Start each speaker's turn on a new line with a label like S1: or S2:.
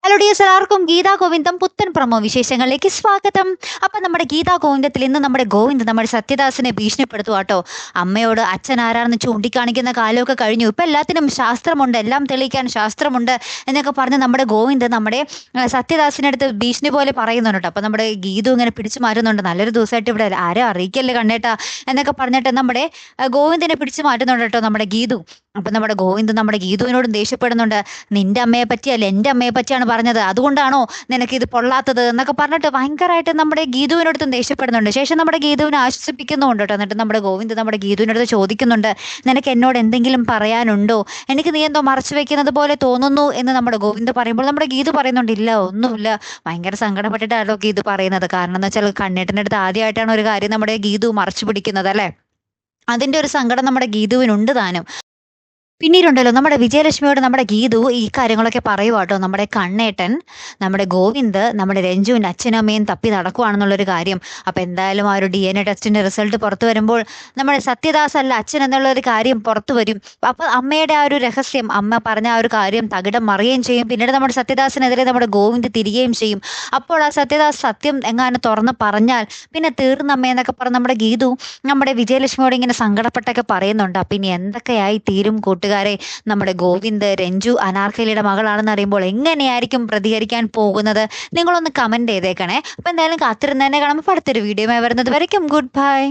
S1: Hello dears, എല്ലാവർക്കും ഗീതാ ഗോവിന്ദം പുത്തൻ promo വിശേഷങ്ങളിലേക്ക് സ്വാഗതം. അപ്പം നമ്മുടെ ഗീതാ ഗോവിന്ദത്തിൽ ഇന്ന് നമ്മുടെ ഗോവിന്ദ് നമ്മുടെ സത്യദാസിനെ ഭീഷണിപ്പെടുത്തുക കേട്ടോ. അമ്മയോട് അച്ഛൻ ആരാണെന്ന് ചൂണ്ടിക്കാണിക്കുന്ന കാലമൊക്കെ കഴിഞ്ഞു, ഇപ്പം എല്ലാത്തിനും ശാസ്ത്രമുണ്ട്, എല്ലാം തെളിയിക്കാൻ ശാസ്ത്രമുണ്ട് എന്നൊക്കെ പറഞ്ഞ് നമ്മുടെ ഗോവിന്ദ് നമ്മുടെ സത്യദാസിൻ്റെ അടുത്ത് ഭീഷണി പോലെ പറയുന്നുണ്ട് കേട്ടോ. അപ്പം നമ്മുടെ ഗീതു ഇങ്ങനെ പിടിച്ചു മാറ്റുന്നുണ്ട്. നല്ലൊരു ദിവസമായിട്ട് ഇവിടെ ആരും അറിയിക്കല്ലേ കണ്ണേട്ടാ എന്നൊക്കെ പറഞ്ഞിട്ട് നമ്മുടെ ഗോവിന്ദിനെ പിടിച്ചു മാറ്റുന്നുണ്ട് കേട്ടോ നമ്മുടെ ഗീതു. അപ്പം നമ്മുടെ ഗോവിന്ദ് നമ്മുടെ ഗീതുവിനോടും ദേഷ്യപ്പെടുന്നുണ്ട്. നിന്റെ അമ്മയെ പറ്റിയല്ല എൻ്റെ അമ്മയെ പറ്റിയാണ് പറഞ്ഞത്, അതുകൊണ്ടാണോ നിനക്ക് ഇത് പൊള്ളാത്തത് എന്നൊക്കെ പറഞ്ഞിട്ട് ഭയങ്കരമായിട്ട് നമ്മുടെ ഗീതുവിനടുത്തും ദേഷ്യപ്പെടുന്നുണ്ട്. ശേഷം നമ്മുടെ ഗീതുവിനെ ആശ്വസിപ്പിക്കുന്നുണ്ട് കേട്ടോ. എന്നിട്ട് നമ്മുടെ ഗോവിന്ദ് നമ്മുടെ ഗീതുവിനടുത്ത് ചോദിക്കുന്നുണ്ട്, നിനക്ക് എന്നോട് എന്തെങ്കിലും പറയാനുണ്ടോ, എനിക്ക് നീ എന്തോ മറച്ചു വെക്കുന്നത് പോലെ തോന്നുന്നു എന്ന് നമ്മുടെ ഗോവിന്ദ് പറയുമ്പോൾ നമ്മുടെ ഗീതു പറയുന്നുണ്ട്, ഇല്ല ഒന്നുമില്ല. ഭയങ്കര സങ്കടപ്പെട്ടിട്ടാണല്ലോ ഗീതു പറയുന്നത്. കാരണം എന്ന് വെച്ചാൽ കണ്ണേട്ടൻ്റെ അടുത്ത് ആദ്യമായിട്ടാണ് ഒരു കാര്യം നമ്മുടെ ഗീതു മറച്ചു പിടിക്കുന്നത് അല്ലേ. അതിൻ്റെ ഒരു സങ്കടം നമ്മുടെ ഗീതുവിനുണ്ട് താനും. പിന്നീടുണ്ടല്ലോ നമ്മുടെ വിജയലക്ഷ്മിയോട് നമ്മുടെ ഗീതു ഈ കാര്യങ്ങളൊക്കെ പറയുക കേട്ടോ. നമ്മുടെ കണ്ണേട്ടൻ നമ്മുടെ ഗോവിന്ദ് നമ്മുടെ രഞ്ജുവിൻ്റെ അച്ഛനും അമ്മയും തപ്പി നടക്കുവാണെന്നുള്ളൊരു കാര്യം. അപ്പം എന്തായാലും ആ ഒരു DNA ടെസ്റ്റിൻ്റെ റിസൾട്ട് പുറത്തു വരുമ്പോൾ നമ്മുടെ സത്യദാസ് അല്ല അച്ഛൻ എന്നുള്ളൊരു കാര്യം പുറത്തു വരും. അപ്പം അമ്മയുടെ ആ ഒരു രഹസ്യം, അമ്മ പറഞ്ഞ ആ ഒരു കാര്യം തകിടം മറിയുകയും ചെയ്യും. പിന്നീട് നമ്മുടെ സത്യദാസിനെതിരെ നമ്മുടെ ഗോവിന്ദ് തിരികെയും ചെയ്യും. അപ്പോൾ ആ സത്യദാസ് സത്യം എങ്ങാനും തുറന്ന് പറഞ്ഞാൽ പിന്നെ തീർന്നമ്മയെന്നൊക്കെ പറഞ്ഞ് നമ്മുടെ ഗീതു നമ്മുടെ വിജയലക്ഷ്മിയോട് ഇങ്ങനെ സങ്കടപ്പെട്ടൊക്കെ പറയുന്നുണ്ട്. അപ്പം ഇനി എന്തൊക്കെയായി തീരും കൂട്ടുകാരെ. നമ്മുടെ ഗോവിന്ദ് രഞ്ജു അനാർക്കലിയുടെ മകളാണെന്ന് അറിയുമ്പോൾ എങ്ങനെയായിരിക്കും പ്രതികരിക്കാൻ പോകുന്നത്? നിങ്ങളൊന്ന് കമന്റ് ചെയ്തേക്കണേ. അപ്പം എന്തായാലും കാത്തിരുന്ന് തന്നെ കാണുമ്പോൾ അടുത്തൊരു വീഡിയോ വരുന്നത് വരയ്ക്കും ഗുഡ് ബൈ.